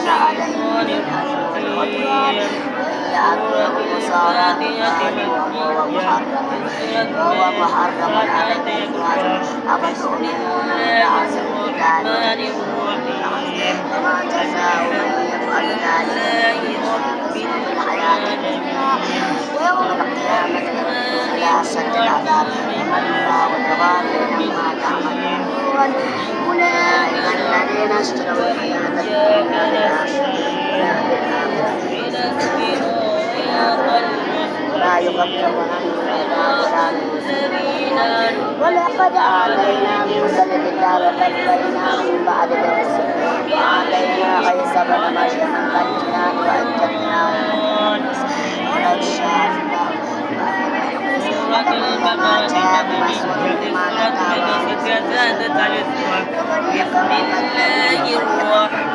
الشيطان الرجيم. سورة الفاتحة مكية. وهو محرم عليه بسم الله الرحمن الرحيم. جزاء من يفعل ذلك رب العالمين ويوم القيامة لا شد العذاب الله والغافل ما تعملون أولئك الذين اشتروا الحياة لا يغفر ولقد آتينا موسى الكتاب وقفينا من بعد الرسل وآتينا عيسى ابن مريم البينات وأيدناه ولو شاء ما جاء برسول ما بسم الله الرحمن